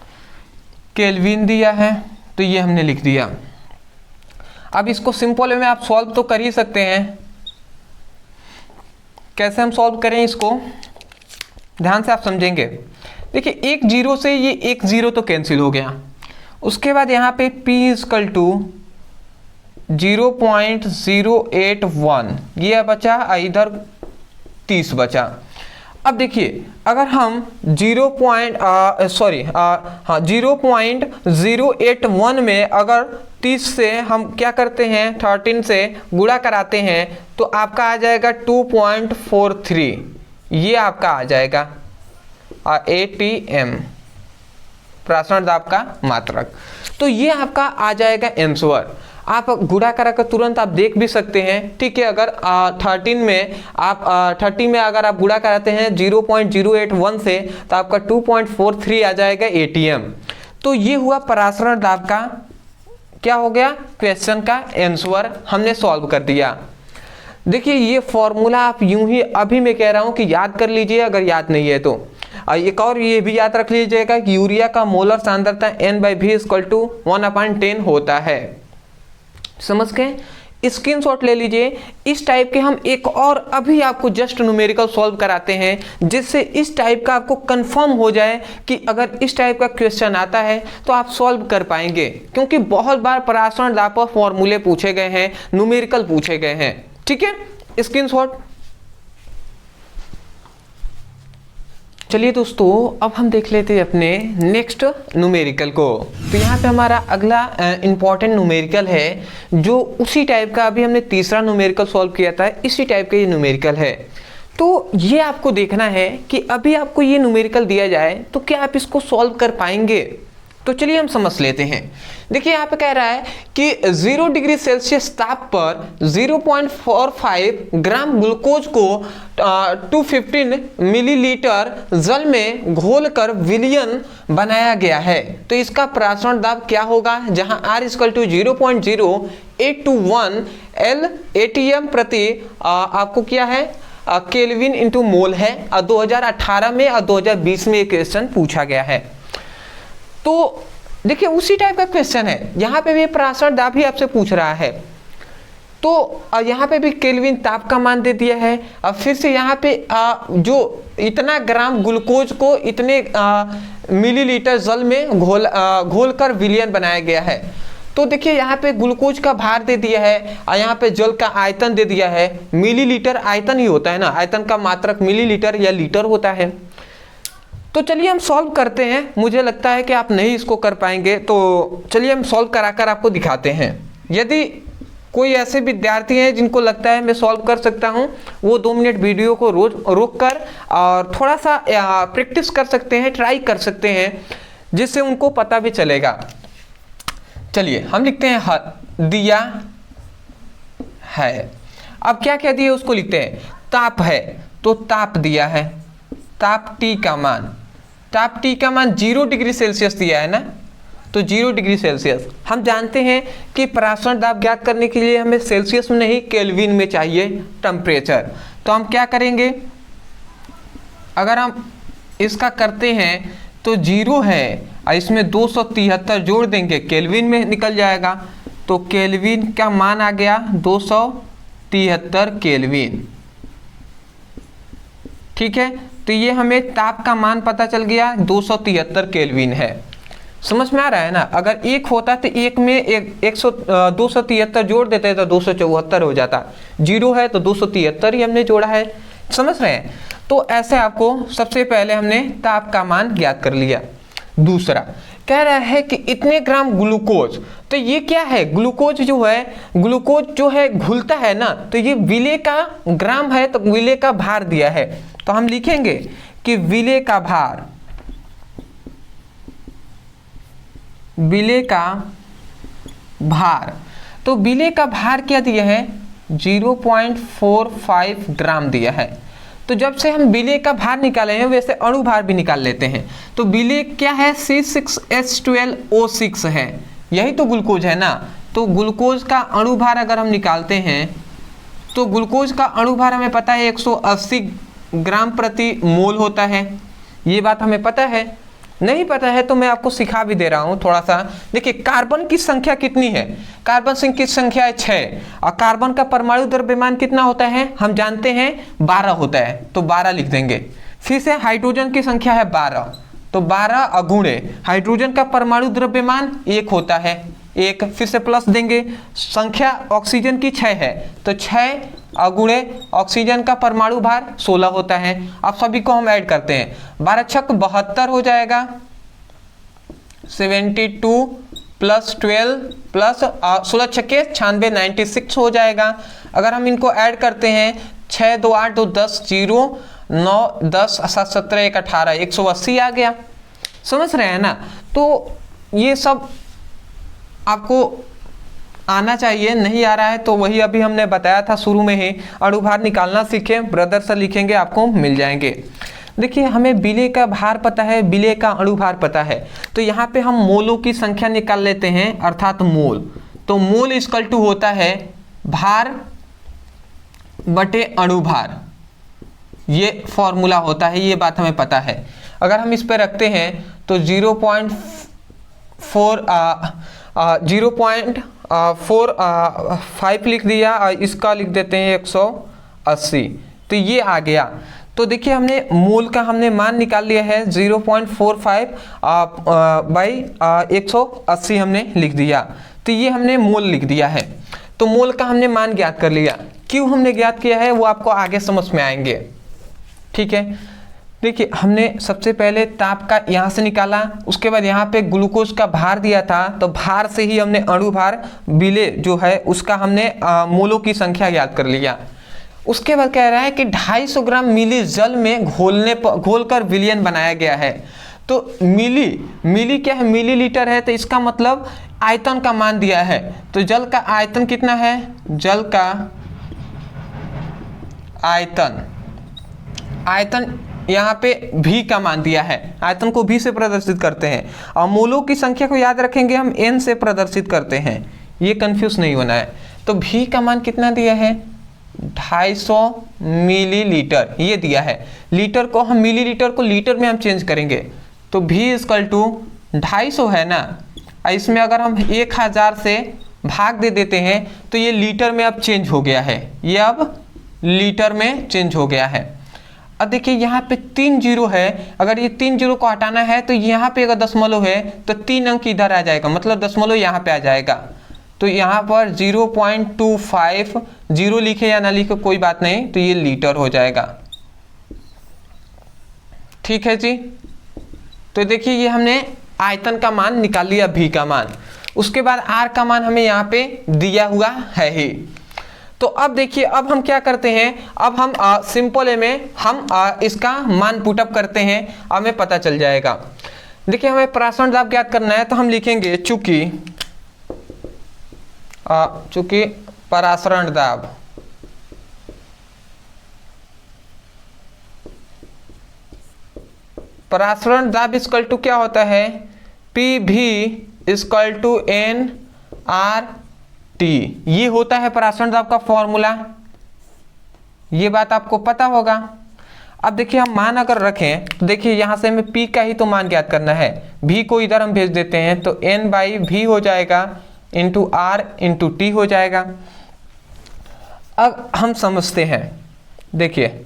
केल्विन दिया है, तो ये हमने लिख दिया। अब इसको सिंपल में आप सॉल्व तो कर ही सकते हैं। कैसे हम सॉल्व करें इसको, ध्यान से आप समझेंगे। देखिए एक जीरो से ये एक जीरो तो कैंसिल हो गया, उसके बाद यहाँ पे p इजकल टू 0.081 ये बचा, इधर 30 बचा। अब देखिए अगर हम 0.081 में अगर 30 से हम क्या करते हैं 13 से गुणा कराते हैं तो आपका आ जाएगा 2.43, ये आपका आ जाएगा ATM प्रासरण दाब का मात्रक। तो ये आपका आ जाएगा आंसर। आप गुणा करा कर तुरंत आप देख भी सकते हैं, ठीक है। अगर 13 में आप 30 में अगर आप गुणा कराते हैं 0.081 से तो आपका 2.43 आ जाएगा ATM। तो ये हुआ परासरण दाब का क्या हो गया, क्वेश्चन का आंसर हमने सॉल्व कर दिया। देखिए ये फॉर्मूला आप यूं ही अभी मैं कह रहा हूं कि याद कर लीजिए, अगर याद नहीं है तो एक और ये भी याद रख लीजिएगा कि यूरिया का मोलर सांद्रता N/V = 1/10 होता है। समझ गए, स्क्रीनशॉट ले लीजिए। इस टाइप के हम एक और अभी आपको जस्ट न्यूमेरिकल सॉल्व कराते हैं, जिससे इस टाइप का आपको कंफर्म हो जाए कि अगर इस टाइप का क्वेश्चन आता है तो आप सॉल्व कर पाएंगे, क्योंकि बहुत बार परासरण दाब पर फॉर्मूले पूछे गए हैं, न्यूमेरिकल पूछे गए हैं। ठीक है, स्क्रीनशॉट। चलिए दोस्तों अब हम देख लेते हैं अपने नेक्स्ट न्यूमेरिकल को। तो यहाँ पे हमारा अगला इंपॉर्टेंट न्यूमेरिकल है, जो उसी टाइप का अभी हमने तीसरा न्यूमेरिकल सॉल्व किया था, इसी टाइप का ये न्यूमेरिकल है। तो ये आपको देखना है कि अभी आपको ये न्यूमेरिकल दिया जाए तो क्या आप इसको सॉल्व कर पाएंगे। तो चलिए हम समझ लेते हैं। देखिए यहाँ पे कह रहा है कि 0 डिग्री सेल्सियस ताप पर 0.45 ग्राम ग्लूकोज को 215 मिलीलीटर जल में घोलकर विलयन बनाया गया है। तो इसका परासरण दाब क्या होगा, जहां R = 0.0821 L ATM प्रति आपको क्या है केल्विन इंटू मोल है। 2018 में और 2020 में ये क्वेश्चन पूछा गया है। तो देखिए उसी टाइप का क्वेश्चन है, यहाँ पे भी परासरण दाब ही आपसे पूछ रहा है। तो यहाँ पे भी केल्विन ताप का मान दे दिया है। अब फिर से यहाँ पे जो इतना ग्राम ग्लूकोज को इतने मिलीलीटर जल में घोल कर विलयन बनाया गया है। तो देखिए यहाँ पे ग्लूकोज का भार दे दिया है और यहाँ पे जल का आयतन दे दिया है। मिलीलीटर आयतन ही होता है ना, आयतन का मात्रक मिलीलीटर या लीटर होता है। तो चलिए हम सॉल्व करते हैं। मुझे लगता है कि आप नहीं इसको कर पाएंगे, तो चलिए हम सॉल्व कराकर आपको दिखाते हैं। यदि कोई ऐसे विद्यार्थी हैं जिनको लगता है मैं सॉल्व कर सकता हूं, वो 2 मिनट वीडियो को रोज रोक कर और थोड़ा सा प्रैक्टिस कर सकते हैं, ट्राई कर सकते हैं, जिससे उनको पता भी चलेगा। चलिए हम लिखते हैं दिया है। अब क्या क्या दिया उसको लिखते हैं। ताप है तो ताप दिया है, ताप T का मान, ताप T का मान 0 डिग्री सेल्सियस दिया है ना, तो 0 डिग्री सेल्सियस। हम जानते हैं कि परासरण दाब ज्ञात करने के लिए हमें सेल्सियस में नहीं केल्विन में चाहिए टेम्परेचर। तो हम क्या करेंगे, अगर हम इसका करते हैं तो 0 है और इसमें 273 जोड़ देंगे, केल्विन में निकल जाएगा। तो केल्विन का मान आ गया 273 केल्विन। ठीक है, तो ये हमें ताप का मान पता चल गया 273 केल्विन है। समझ में आ रहा है ना। अगर 1 होता तो 1 में 273 जोड़ देते तो 274 हो जाता। 0 है तो 273 ही हमने जोड़ा है। समझ रहे हैं। तो ऐसे आपको सबसे पहले हमने ताप का मान ज्ञात कर लिया। दूसरा कह रहा है कि इतने ग्राम ग्लूकोज, तो ये क्या है, ग्लूकोज जो है घुलता है ना, तो ये विले का ग्राम है, तो विले का भार दिया है। तो हम लिखेंगे कि विले का भार, विले का भार, तो विले का भार क्या दिया है 0.45 ग्राम दिया है। तो जब से हम विले का भार निकाले हैं वैसे अणु भार भी निकाल लेते हैं। तो विले क्या है C6H12O6 है, यही तो ग्लूकोज है ना। तो ग्लूकोज का अणु भार अगर हम निकालते हैं तो ग्लूकोज का अणु भार हमें पता है 180 ग्राम प्रति मोल होता है। ये बात हमें पता है। नहीं पता है तो मैं आपको सिखा भी दे रहा हूं थोड़ा सा। देखिए कार्बन की संख्या कितनी है, कार्बन की संख्या है 6 और कार्बन का परमाणु द्रव्यमान कितना होता है हम जानते हैं 12 होता है। तो 12 लिख देंगे। फिर से हाइड्रोजन की संख्या है 12, तो 12 अगुणे हाइड्रोजन का परमाणु द्रव्यमान 1 होता है, 1, फिर से प्लस देंगे, संख्या ऑक्सीजन की 6 है, तो 6 अगुणे ऑक्सीजन का परमाणु भार 16 होता है। अब सभी को हम ऐड करते हैं, 12 छक 72 हो जाएगा, 72 प्लस 12 प्लस 16 छक्के 96, 96 हो जाएगा। अगर हम इनको ऐड करते हैं, 6 2 8 2 10 0 9 10 7 17 1 18 180 आ गया। समझ रहे हैं ना? तो ये सब आपको आना चाहिए, नहीं आ रहा है तो वही अभी हमने बताया था शुरू में ही, अणुभार निकालना सीखें, ब्रदर से लिखेंगे आपको मिल जाएंगे। देखिए हमें विलेय का भार पता है, विलेय का अणुभार पता है, तो यहाँ पे हम मोलों की संख्या निकाल लेते हैं, अर्थात मोल। तो मोल इक्वल टू होता है भार बटे अणुभार, ये फॉर्मूला होता है, ये बात हमें पता है। अगर हम इस पे रखते हैं तो 0.45 लिख दिया, और इसका लिख देते हैं 180, तो ये आ गया। तो देखिए हमने मोल का हमने मान निकाल लिया है, 0.45 बाई 180 हमने लिख दिया, तो ये हमने मोल लिख दिया है। तो मोल का हमने मान ज्ञात कर लिया, क्यों हमने ज्ञात किया है वो आपको आगे समझ में आएंगे, ठीक है। देखिए हमने सबसे पहले ताप का यहाँ से निकाला, उसके बाद यहाँ पे ग्लूकोज का भार दिया था, तो भार से ही हमने अणुभार विलेय जो है उसका हमने मोलों की संख्या ज्ञात कर लिया। उसके बाद कह रहा है कि 250 ग्राम मिली जल में घोलकर विलयन बनाया गया है। तो मिली क्या है, मिलीलीटर है, तो इसका मतलब आयतन का मान दिया है। तो जल का आयतन कितना है, जल का आयतन यहाँ पे भी का मान दिया है, आयतन को भी से प्रदर्शित करते हैं, और मोलों की संख्या को याद रखेंगे हम n से प्रदर्शित करते हैं, ये कंफ्यूज नहीं होना है। तो भी का मान कितना दिया है, 250 मिलीलीटर ये दिया है। लीटर को हम मिलीलीटर को लीटर में हम चेंज करेंगे, तो भी इक्वल टू 250 है ना, इसमें अगर हम 1000 से भाग दे देते हैं तो ये लीटर में अब चेंज हो गया है, ये अब लीटर में चेंज हो गया है। अब देखिए यहाँ पे 3 जीरो है, अगर ये 3 जीरो को हटाना है तो यहाँ पे अगर दशमलव है तो 3 अंक इधर आ जाएगा, मतलब दशमलव यहाँ पे आ जाएगा। तो यहाँ पर 0.25 जीरो लिखे या ना लिखे कोई बात नहीं, तो ये लीटर हो जाएगा, ठीक है जी। तो देखिए ये हमने आयतन का मान निकाल लिया, भी का मान। उसके बाद आर का मान हमें यहाँ पे दिया हुआ है ही। तो अब देखिए अब हम क्या करते हैं, अब हम सिंपल में हम इसका मान पुटअप करते हैं, हमें पता चल जाएगा। देखिए हमें परासरण दाब ज्ञात करना है, तो हम लिखेंगे चूंकि परासरण दाब इक्वल टू क्या होता है, पी भी equal to N R T, ये होता है परासरण दाब का फॉर्मूला, ये बात आपको पता होगा। अब देखिए हम मान अगर रखें तो देखिए यहाँ से हमें पी का ही तो मान ज्ञात करना है, भी को इधर हम भेज देते हैं, तो एन बाई भी हो जाएगा इंटू आर इंटू टी हो जाएगा। अब हम समझते हैं, देखिए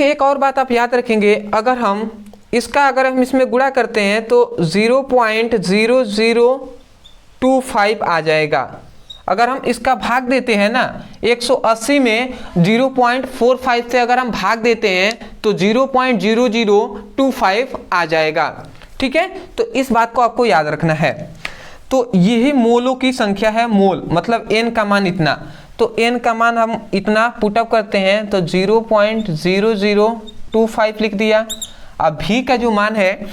एक और बात आप याद रखेंगे, अगर हम इसमें गुणा करते हैं तो 0.0025 आ जाएगा। अगर हम इसका भाग देते हैं ना 180 में 0.45 से अगर हम भाग देते हैं तो 0.0025 आ जाएगा, ठीक है। तो इस बात को आपको याद रखना है। तो यही मोलों की संख्या है, मोल मतलब n का मान इतना, तो n का मान हम इतना पुटअप करते हैं तो 0.0025 लिख दिया। अब भी का जो मान है,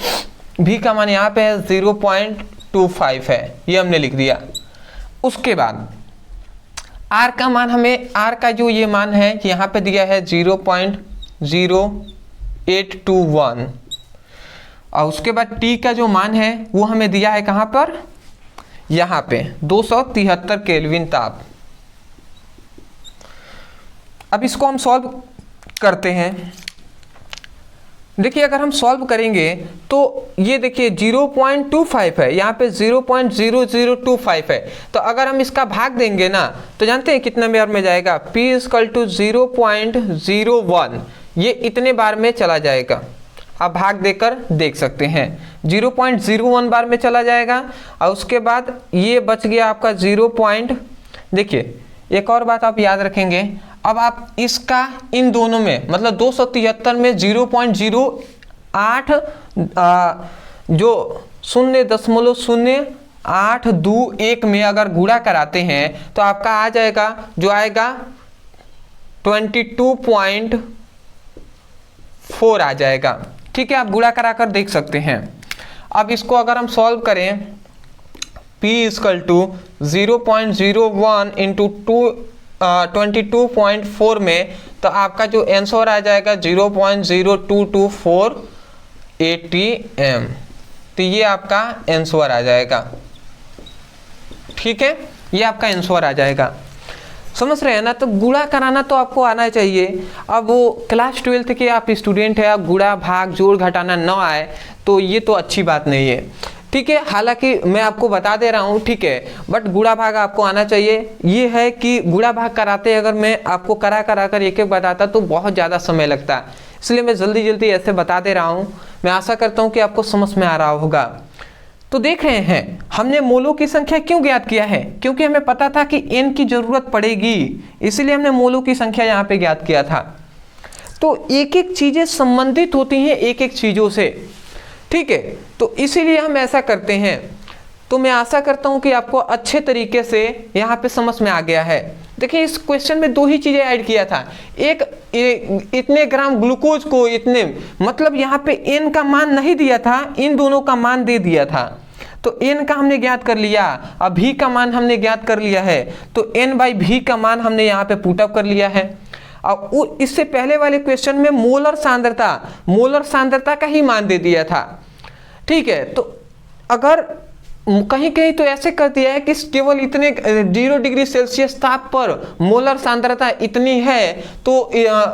भी का मान यहाँ पे है 0.25 है, ये हमने लिख दिया। उसके बाद r का मान हमें, r का जो ये मान है यहाँ पे दिया है 0.0821, और उसके बाद t का जो मान है वो हमें दिया है कहाँ पर, यहाँ पे 273 केल्विन ताप। अब इसको हम सॉल्व करते हैं। देखिए अगर हम सॉल्व करेंगे तो ये देखिए 0.25 है, यहाँ पे 0.0025 है, तो अगर हम इसका भाग देंगे ना तो जानते हैं कितना मेयर में जाएगा, P इक्वल टू 0.01, ये इतने बार में चला जाएगा, आप भाग देकर देख सकते हैं। 0.01 बार में चला जाएगा और उसके बाद ये बच गया आपका 0. देखिए एक और बात आप याद रखेंगे, अब आप इसका इन दोनों में मतलब 273 में 0.08 जो 0.0821 में अगर गुणा कराते हैं तो आपका आ जाएगा, जो आएगा 22.4 आ जाएगा। ठीक है, आप गुणा कराकर देख सकते हैं। अब इसको अगर हम सॉल्व करें, P इक्वल टू 0.01 इंटू 22.4 में, तो आपका जो आंसर आ जाएगा 0.0224 ATM। तो ये आपका आंसर आ जाएगा। ठीक है, ये आपका आंसर आ जाएगा। समझ रहे हैं ना? तो गुणा कराना तो आपको आना चाहिए। अब वो क्लास 12th के आप स्टूडेंट है, आप गुणा भाग जोड़ घटाना ना आए तो ये तो अच्छी बात नहीं है। ठीक है, हालांकि मैं आपको बता दे रहा हूँ, ठीक है, बट गुणा भाग आपको आना चाहिए। ये है कि गुणा भाग कराते अगर मैं आपको करा कर एक एक बताता तो बहुत ज़्यादा समय लगता, इसलिए मैं जल्दी जल्दी ऐसे बता दे रहा हूँ। मैं आशा करता हूँ कि आपको समझ में आ रहा होगा। तो देख रहे हैं हमने मोलों की संख्या क्यों ज्ञात किया है, क्योंकि हमें पता था कि n की जरूरत पड़ेगी, इसीलिए हमने मोलों की संख्या यहाँ पे ज्ञात किया था। तो एक एक चीजें संबंधित होती हैं एक एक चीजों से। ठीक है, तो इसीलिए हम ऐसा करते हैं। तो मैं आशा करता हूं कि आपको अच्छे तरीके से यहाँ पे समझ में आ गया है। देखिए इस क्वेश्चन में दो ही चीजें ऐड किया था, एक इतने ग्राम ग्लूकोज को इतने, मतलब यहाँ पे n का मान नहीं दिया था, इन दोनों का मान दे दिया था। तो n का हमने ज्ञात कर लिया, अब v का मान हमने ज्ञात कर लिया है, तो n/v का मान हमने यहाँ पे पुटअप कर लिया है। अब इससे पहले वाले क्वेश्चन में मोलर सांद्रता का ही मान दे दिया था। ठीक है, तो अगर कहीं कहीं तो ऐसे कर दिया है कि केवल इतने 0 डिग्री सेल्सियस ताप पर मोलर सांद्रता इतनी है, तो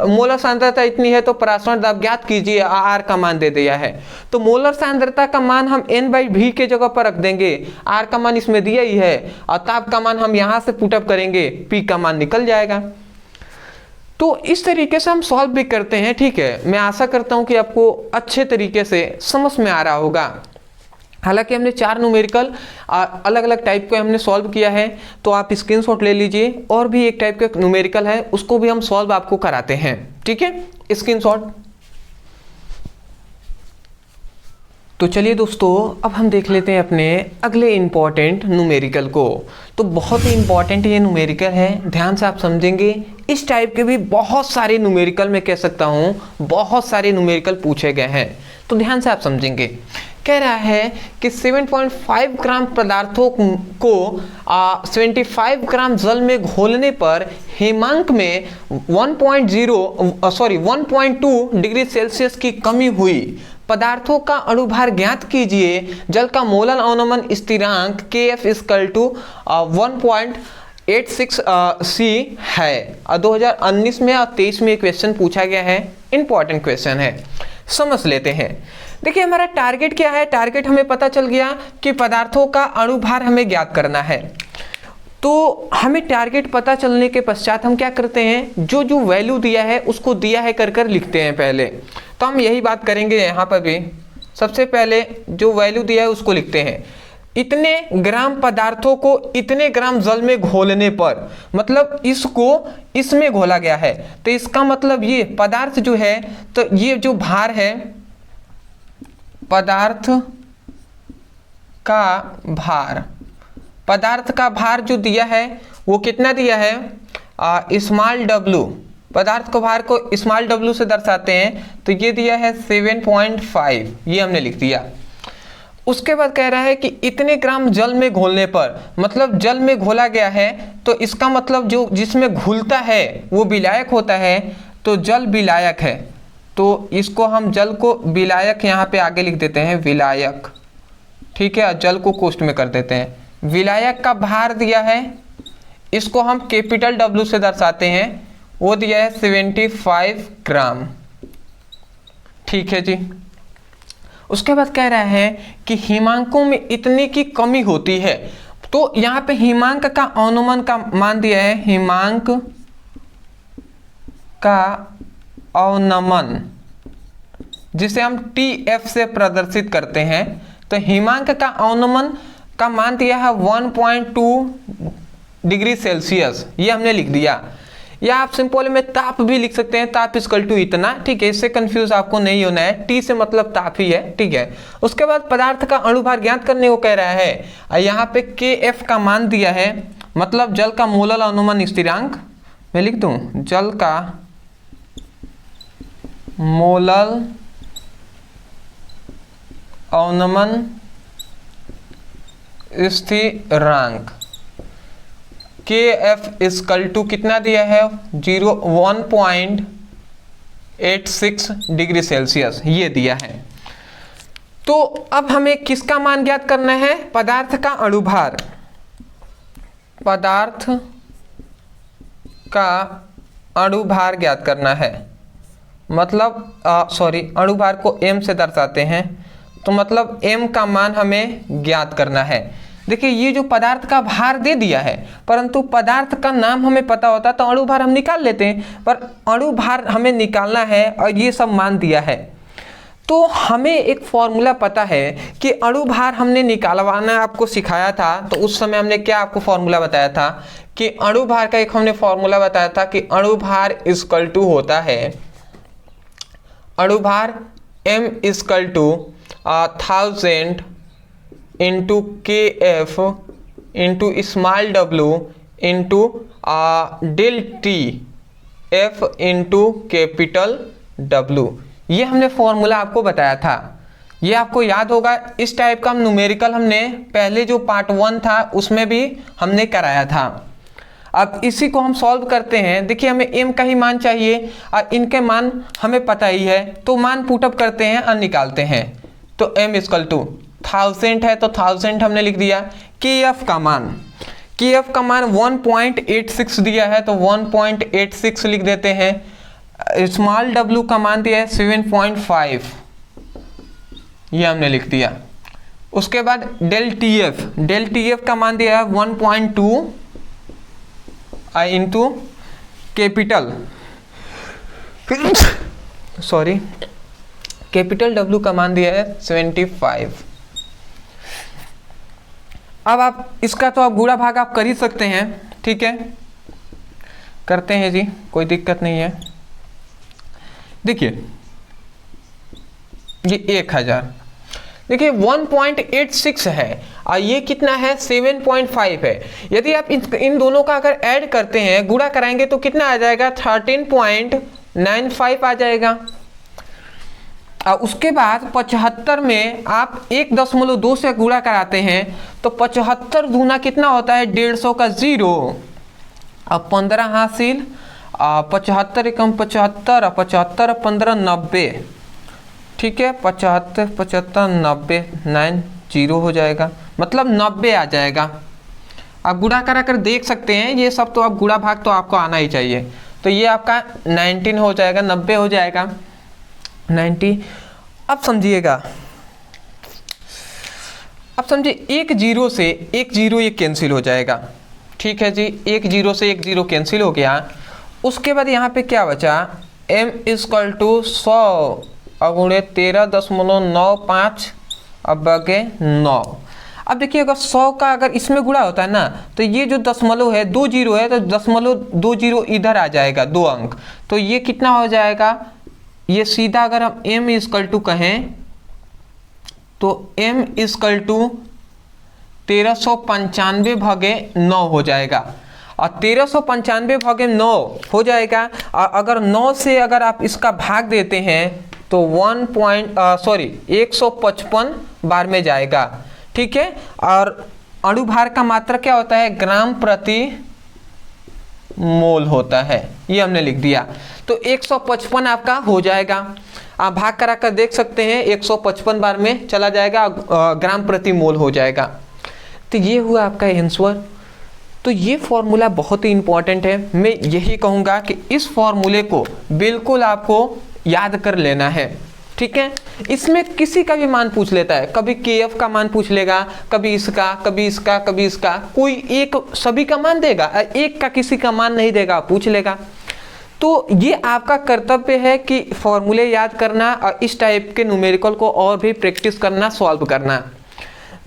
मोलर सांद्रता इतनी है तो परासरण दाब ज्ञात कीजिए, आर का मान दे दिया है। तो मोलर सांद्रता का मान हम n/v के जगह पर रख देंगे, आर का मान इसमें दिया ही है, और ताप का मान हम यहाँ से पुटअप करेंगे, पी का मान निकल जाएगा। तो इस तरीके से हम सॉल्व भी करते हैं। ठीक है, मैं आशा करता हूँ कि आपको अच्छे तरीके से समझ में आ रहा होगा। हालांकि हमने 4 न्यूमेरिकल अलग अलग टाइप के हमने सॉल्व किया है, तो आप स्क्रीनशॉट ले लीजिए। और भी एक टाइप का न्यूमेरिकल है, उसको भी हम सॉल्व आपको कराते हैं। ठीक है, स्क्रीनशॉट। तो चलिए दोस्तों, अब हम देख लेते हैं अपने अगले इंपॉर्टेंट न्यूमेरिकल को। तो बहुत ही इंपॉर्टेंट ये न्यूमेरिकल है, ध्यान से आप समझेंगे। इस टाइप के भी बहुत सारे न्यूमेरिकल मैं कह सकता हूँ, बहुत सारे न्यूमेरिकल पूछे गए हैं, तो ध्यान से आप समझेंगे। कह रहा है कि 7.5 ग्राम पदार्थों को 75 ग्राम जल में घोलने पर हिमांक में 1.2 डिग्री सेल्सियस की कमी हुई। पदार्थों का अणुभार ज्ञात कीजिए। जल का मोलर अवनमन स्थिरांक Kf इक्वल टू 1.86 C है। 2019 में और 23 में क्वेश्चन पूछा गया है, इंपॉर्टेंट क्वेश्चन है, समझ लेते हैं। देखिए हमारा टारगेट क्या है, टारगेट हमें पता चल गया कि पदार्थों का अणुभार हमें ज्ञात करना है। तो हमें टारगेट पता चलने के पश्चात हम क्या करते हैं, जो जो वैल्यू दिया है उसको दिया है कर लिखते हैं पहले। तो हम यही बात करेंगे यहाँ पर भी। सबसे पहले जो वैल्यू दिया है उसको लिखते हैं। इतने ग्राम पदार्थों को इतने ग्राम जल में घोलने पर, मतलब इसको इसमें घोला गया है, तो इसका मतलब ये पदार्थ जो है, तो ये जो भार है, पदार्थ का भार जो दिया है वो कितना दिया है, स्मॉल w, पदार्थ को भार को स्मॉल w से दर्शाते हैं, तो ये दिया है 7.5, ये हमने लिख दिया। उसके बाद कह रहा है कि इतने ग्राम जल में घोलने पर, मतलब जल में घोला गया है, तो इसका मतलब जो जिसमें घुलता है वो विलायक होता है, तो जल विलायक है, तो इसको हम जल को विलायक यहाँ पे आगे लिख देते हैं, विलायक। ठीक है, जल को कोष्ठ में कर देते हैं। विलायक का भार दिया है, इसको हम कैपिटल W से दर्शाते हैं, वो दिया है 75 ग्राम। ठीक है जी। उसके बाद कह रहा है कि हिमांकों में इतने की कमी होती है, तो यहाँ पे हिमांक का अनुमान का मान दिया है, हिमांक का अवनमन जिसे हम TF से प्रदर्शित करते हैं, तो हिमांक का अवनमन का मान दिया है 1.2 डिग्री सेल्सियस, ये हमने लिख दिया। या आप सिंपल में ताप भी लिख सकते हैं, ताप इक्वल टू इतना, ठीक है, इससे कंफ्यूज आपको नहीं होना है, T से मतलब ताप ही है, ठीक है। उसके बाद पदार्थ का अणुभार ज्ञात करने को कह रहा है, और यहाँ पे KF का मान दिया है, मतलब जल का मोलल अनुमान स्थिरांक, मैं लिख दूं जल का मोलल अनुमान स्थिरांक KF इक्वल टू कितना दिया है 1.86 डिग्री सेल्सियस, ये दिया है। तो अब हमें किसका मान ज्ञात करना है, पदार्थ का अणुभार, पदार्थ का अणुभार ज्ञात करना है, मतलब अणुभार को m से दर्शाते हैं, तो मतलब m का मान हमें ज्ञात करना है। देखिए ये जो पदार्थ का भार दे दिया है, परंतु पदार्थ का नाम हमें पता होता तो अणुभार हम निकाल लेते हैं, पर अणुभार हमें निकालना है और ये सब मान दिया है। तो हमें एक फॉर्मूला पता है कि अणुभार हमने निकालवाना आपको सिखाया था, तो उस समय हमने क्या आपको फॉर्मूला बताया था कि अणुभार का एक हमने फॉर्मूला बताया था कि अणुभार इक्वल टू होता है, अणुभार m equal to 1000 into KF into small w into del T F into capital W, ये हमने फॉर्मूला आपको बताया था, ये आपको याद होगा। इस टाइप का हम न्यूमेरिकल हमने पहले जो पार्ट 1 था उसमें भी हमने कराया था। अब इसी को हम सॉल्व करते हैं। देखिए हमें m का ही मान चाहिए और इनके मान हमें पता ही है, तो मान पुटअप करते हैं और निकालते हैं। तो m इक्वल टू 1000 है तो 1000 हमने लिख दिया। KF का मान 1.86 दिया है तो 1.86 लिख देते हैं। स्मॉल w का मान दिया है 7.5, ये हमने लिख दिया। उसके बाद डेल TF का मान दिया है 1.2 इंटू कैपिटल W का मान दिया है 75। अब आप इसका तो आप गुणा भाग आप कर ही सकते हैं, ठीक है, करते हैं जी, कोई दिक्कत नहीं है। देखिए ये 1000, देखिए 1.86 है और ये कितना है 7.5 है। यदि आप इन दोनों का अगर ऐड करते हैं, गुणा कराएंगे तो कितना आ जाएगा 13.95 आ जाएगा। और उसके बाद 75 में आप 1.2 से गुणा कराते हैं तो 75 दूना कितना होता है 150 का 0, अब 15 हासिल, 75 एकम 75, 75 15 90, ठीक है, 75 75 90 90 हो जाएगा, मतलब 90 आ जाएगा। आप गुणा करा कर देख सकते हैं, ये सब तो आप गुणा भाग तो आपको आना ही चाहिए। तो ये आपका 19 हो जाएगा, 90 हो जाएगा 90। अब समझिएगा, अब समझिए एक जीरो से एक जीरो ये कैंसिल हो जाएगा, ठीक है जी, एक जीरो से एक जीरो कैंसिल हो गया। उसके बाद यहाँ पे क्या बचा, m इक्वल टू 100 अगुणे 13.95 अब बगे 9। अब देखिए अगर 100 का अगर इसमें गुणा होता है ना, तो ये जो दशमलव है 2 जीरो है तो 0.20 इधर आ जाएगा 2 अंक, तो ये कितना हो जाएगा, ये सीधा अगर हम m इक्वल टू कहें तो m इक्वल टू 1395 भागे 9 हो जाएगा। और 1395 भागे 9 हो जाएगा, और अगर 9 से अगर आप इसका भाग देते हैं तो 155 बार में जाएगा, ठीक है। और अणुभार का मात्रा क्या होता है, ग्राम प्रति मोल होता है, ये हमने लिख दिया। तो 155 आपका हो जाएगा, आप भाग करा कर देख सकते हैं 155 बार में चला जाएगा, ग्राम प्रति मोल हो जाएगा। तो ये हुआ आपका आंसर। तो ये फॉर्मूला बहुत ही इंपॉर्टेंट है, मैं यही कहूँगा कि इस फॉर्मूले को बिल्कुल आपको याद कर लेना है, ठीक है। इसमें किसी का भी मान पूछ लेता है, कभी KF का मान पूछ लेगा, कभी इसका, कभी इसका, कभी इसका, कोई एक सभी का मान देगा, एक का किसी का मान नहीं देगा, पूछ लेगा। तो ये आपका कर्तव्य है कि फॉर्मूले याद करना और इस टाइप के न्यूमेरिकल को और भी प्रैक्टिस करना, सॉल्व करना।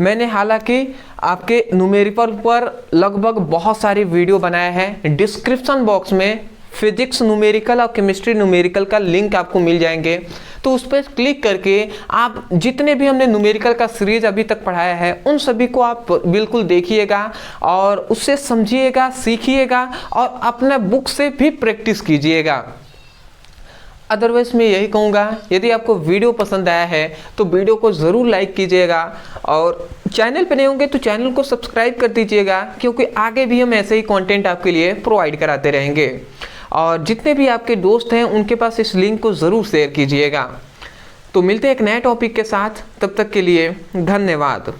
मैंने हालांकि आपके न्यूमेरिकल पर लगभग बहुत सारे वीडियो बनाए हैं। डिस्क्रिप्शन बॉक्स में फिजिक्स न्यूमेरिकल और केमिस्ट्री न्यूमेरिकल का लिंक आपको मिल जाएंगे, तो उस पर क्लिक करके आप जितने भी हमने न्यूमेरिकल का सीरीज अभी तक पढ़ाया है उन सभी को आप बिल्कुल देखिएगा और उससे समझिएगा, सीखिएगा और अपना बुक से भी प्रैक्टिस कीजिएगा। अदरवाइज मैं यही कहूँगा, यदि आपको वीडियो पसंद आया है तो वीडियो को ज़रूर लाइक कीजिएगा और चैनल पर नहीं होंगे तो चैनल को सब्सक्राइब कर दीजिएगा, क्योंकि आगे भी हम ऐसे ही कंटेंट आपके लिए प्रोवाइड कराते रहेंगे। और जितने भी आपके दोस्त हैं उनके पास इस लिंक को ज़रूर शेयर कीजिएगा। तो मिलते हैं एक नए टॉपिक के साथ, तब तक के लिए धन्यवाद।